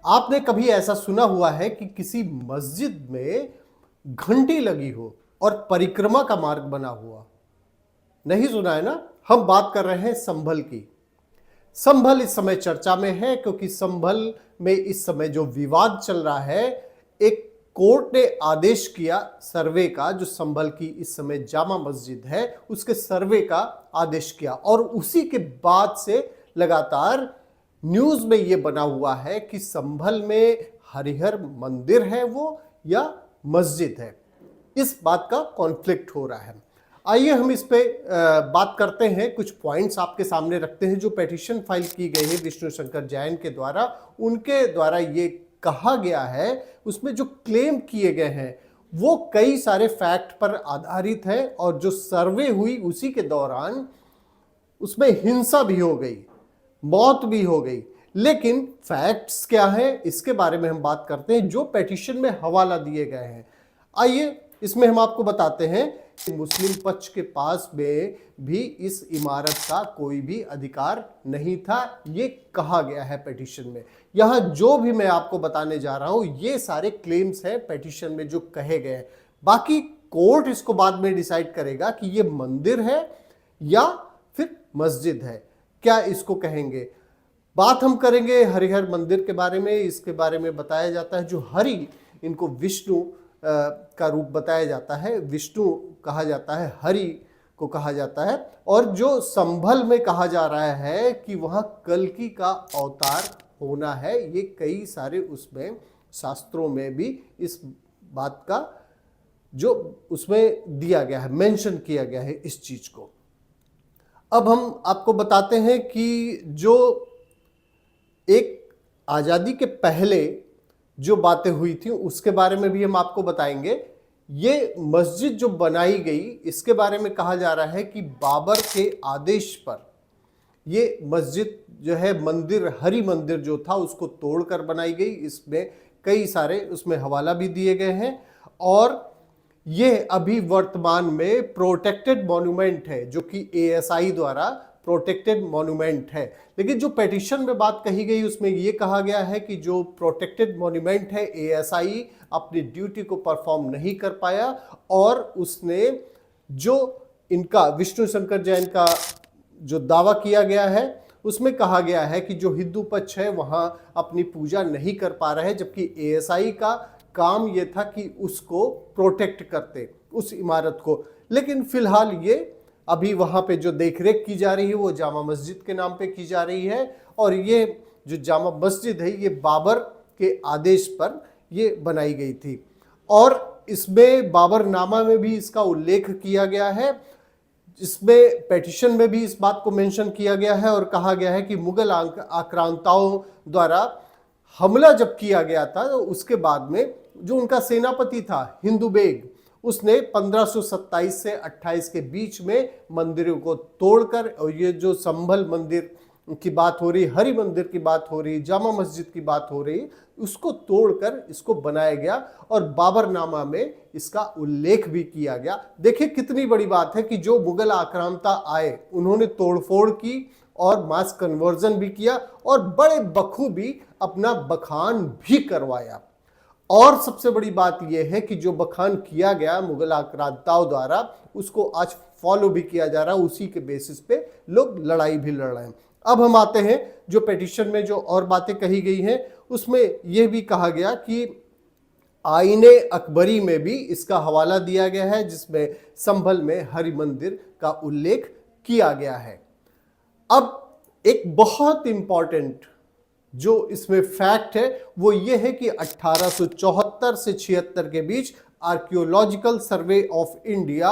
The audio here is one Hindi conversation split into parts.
आपने कभी ऐसा सुना हुआ है कि किसी मस्जिद में घंटी लगी हो और परिक्रमा का मार्ग बना हुआ? नहीं सुना है ना? हम बात कर रहे हैं संभल की। संभल इस समय चर्चा में है क्योंकि संभल में इस समय जो विवाद चल रहा है, एक कोर्ट ने आदेश किया सर्वे का, जो संभल की इस समय जामा मस्जिद है उसके सर्वे का आदेश किया, और उसी के बाद से लगातार न्यूज में यह बना हुआ है कि संभल में हरिहर मंदिर है वो या मस्जिद है। इस बात का कॉन्फ्लिक्ट हो रहा है। आइए हम इस पे बात करते हैं, कुछ पॉइंट्स आपके सामने रखते हैं। जो पेटिशन फाइल की गई है विष्णु शंकर जैन के द्वारा, उनके द्वारा ये कहा गया है, उसमें जो क्लेम किए गए हैं वो कई सारे फैक्ट पर आधारित है, और जो सर्वे हुई उसी के दौरान उसमें हिंसा भी हो गई, मौत भी हो गई। लेकिन फैक्ट्स क्या है इसके बारे में हम बात करते हैं, जो पेटिशन में हवाला दिए गए हैं। आइए इसमें हम आपको बताते हैं कि मुस्लिम पक्ष के पास में भी इस इमारत का कोई भी अधिकार नहीं था, ये कहा गया है पेटिशन में। यहां जो भी मैं आपको बताने जा रहा हूं ये सारे क्लेम्स हैं पेटिशन में जो कहे गए हैं। बाकी कोर्ट इसको बाद में डिसाइड करेगा कि ये मंदिर है या फिर मस्जिद है, क्या इसको कहेंगे। बात हम करेंगे हरिहर मंदिर के बारे में। इसके बारे में बताया जाता है जो हरि, इनको विष्णु का रूप बताया जाता है, विष्णु कहा जाता है, हरि को कहा जाता है। और जो संभल में कहा जा रहा है कि वहां कल्कि का अवतार होना है, ये कई सारे उसमें शास्त्रों में भी इस बात का जो उसमें दिया गया है, मेंशन किया गया है इस चीज को। अब हम आपको बताते हैं कि जो एक आजादी के पहले जो बातें हुई थी उसके बारे में भी हम आपको बताएंगे। ये मस्जिद जो बनाई गई इसके बारे में कहा जा रहा है कि बाबर के आदेश पर ये मस्जिद जो है, मंदिर, हरि मंदिर जो था उसको तोड़कर बनाई गई। इसमें कई सारे उसमें हवाला भी दिए गए हैं, और ये अभी वर्तमान में प्रोटेक्टेड मॉन्यूमेंट है, जो कि एएसआई द्वारा प्रोटेक्टेड मॉन्यूमेंट है। लेकिन जो पेटिशन में बात कही गई उसमें ये कहा गया है कि जो प्रोटेक्टेड मॉन्यूमेंट है, एएसआई अपनी ड्यूटी को परफॉर्म नहीं कर पाया, और उसने जो इनका विष्णु शंकर जैन का जो दावा किया गया है उसमें कहा गया है कि जो हिंदू पक्ष है वहां अपनी पूजा नहीं कर पा रहे हैं, जबकि एएसआई का काम ये था कि उसको प्रोटेक्ट करते उस इमारत को। लेकिन फिलहाल ये अभी वहां पे जो देखरेख की जा रही है वो जामा मस्जिद के नाम पे की जा रही है, और ये जो जामा मस्जिद है ये बाबर के आदेश पर ये बनाई गई थी। और इसमें बाबरनामा में भी इसका उल्लेख किया गया है, इसमें पेटिशन में भी इस बात को मेंशन किया गया है, और कहा गया है कि मुगल आक्रांताओं द्वारा हमला जब किया गया था तो उसके बाद में जो उनका सेनापति था हिंदू बेग, उसने 1527 से 28 के बीच में मंदिरों को तोड़कर, और ये जो संभल मंदिर की बात हो रही, हरि मंदिर की बात हो रही, जामा मस्जिद की बात हो रही, उसको तोड़कर इसको बनाया गया, और बाबरनामा में इसका उल्लेख भी किया गया। देखिए कितनी बड़ी बात है कि जो मुगल आक्रांता आए उन्होंने तोड़फोड़ की और मास कन्वर्जन भी किया, और बड़े बखूबी अपना बखान भी करवाया। और सबसे बड़ी बात यह है कि जो बखान किया गया मुगल आक्रांताओं द्वारा उसको आज फॉलो भी किया जा रहा है, उसी के बेसिस पे लोग लड़ाई भी लड़ रहे हैं। अब हम आते हैं जो पेटिशन में जो और बातें कही गई हैं उसमें यह भी कहा गया कि आईने अकबरी में भी इसका हवाला दिया गया है, जिसमें संभल में हरि मंदिर का उल्लेख किया गया है। अब एक बहुत इंपॉर्टेंट जो इसमें फैक्ट है वो ये है कि 1874 से 76 के बीच archaeological survey of India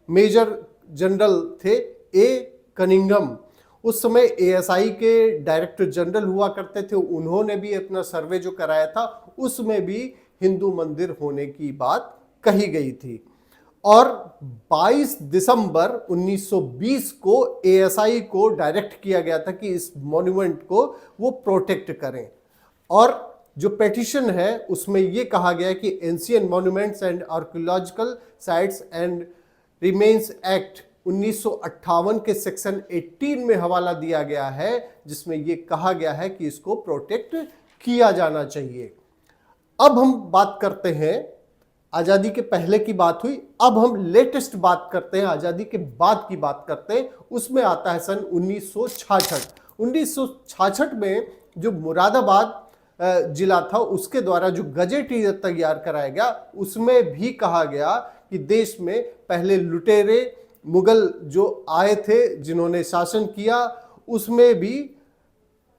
major general थे ए कनिंगम, उस समय एएसआई के डायरेक्टर जनरल हुआ करते थे, उन्होंने भी अपना सर्वे जो कराया था उसमें भी हिंदू मंदिर होने की बात कही गई थी। और 22 दिसंबर 1920 को एएसआई को डायरेक्ट किया गया था कि इस मॉन्यूमेंट को वो प्रोटेक्ट करें। और जो पेटिशन है उसमें ये कहा गया है कि ancient monuments and archaeological sites and remains act 1958 के सेक्शन 18 में हवाला दिया गया है, जिसमें ये कहा गया है कि इसको प्रोटेक्ट किया जाना चाहिए। अब हम बात करते हैं, आजादी के पहले की बात हुई, अब हम लेटेस्ट बात करते हैं, आजादी के बाद की बात करते हैं। उसमें आता है सन 1966। 1966 में जो मुरादाबाद जिला था, उसके द्वारा जो गजेट तैयार कराया गया, उसमें भी कहा गया कि देश में पहले लुटेरे मुगल जो आए थे, जिन्होंने शासन किया, उसमें भी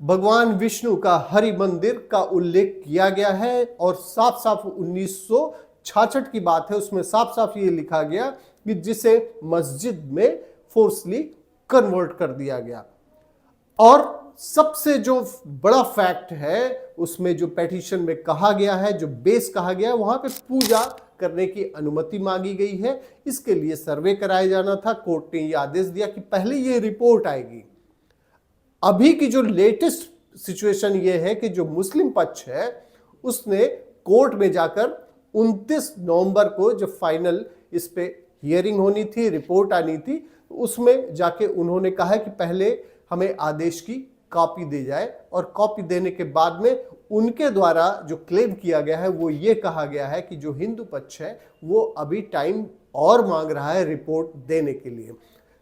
भगवान विष्णु का हरि मंदिर का उल्लेख किया गया है। और साफ साफ 1966 की बात है, उसमें साफ साफ ये लिखा गया कि जिसे मस्जिद में फोर्सली कन्वर्ट कर दिया गया। और सबसे जो बड़ा फैक्ट है, उसमें जो पेटिशन में कहा गया है, जो बेस कहा गया है, वहां पे पूजा करने की अनुमति मांगी गई है। इसके लिए सर्वे कराया जाना था। कोर्ट ने यह आदेश दिया कि पहले ये रिपोर्ट आएगी। अभी की जो लेटेस्ट सिचुएशन ये है कि जो मुस्लिम पक्ष है, उसने कोर्ट में जाकर 29 नवंबर को जो फाइनल इस पे हियरिंग होनी थी, रिपोर्ट आनी थी, उसमें जाके उन्होंने कहा है कि पहले हमें आदेश की कॉपी दी जाए। और कॉपी देने के बाद में उनके द्वारा जो क्लेम किया गया है, वो ये कहा गया है कि जो हिंदू पक्ष है वो अभी टाइम और मांग रहा है रिपोर्ट देने के लिए।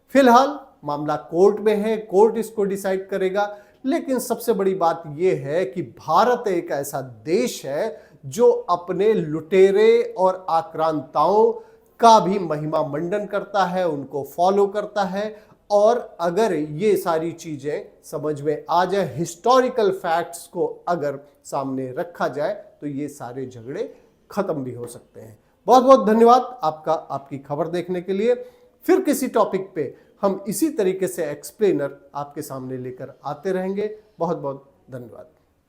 फिलहाल मामला कोर्ट में है, कोर्ट इसको डिसाइड करेगा। लेकिन सबसे बड़ी बात यह है कि भारत एक ऐसा देश है जो अपने लुटेरे और आक्रांताओं का भी महिमा मंडन करता है, उनको फॉलो करता है। और अगर ये सारी चीजें समझ में आ जाए, हिस्टोरिकल फैक्ट्स को अगर सामने रखा जाए, तो ये सारे झगड़े खत्म भी हो सकते हैं। बहुत बहुत धन्यवाद आपका, आपकी खबर देखने के लिए। फिर किसी टॉपिक पे हम इसी तरीके से एक्सप्लेनर आपके सामने लेकर आते रहेंगे। बहुत बहुत धन्यवाद।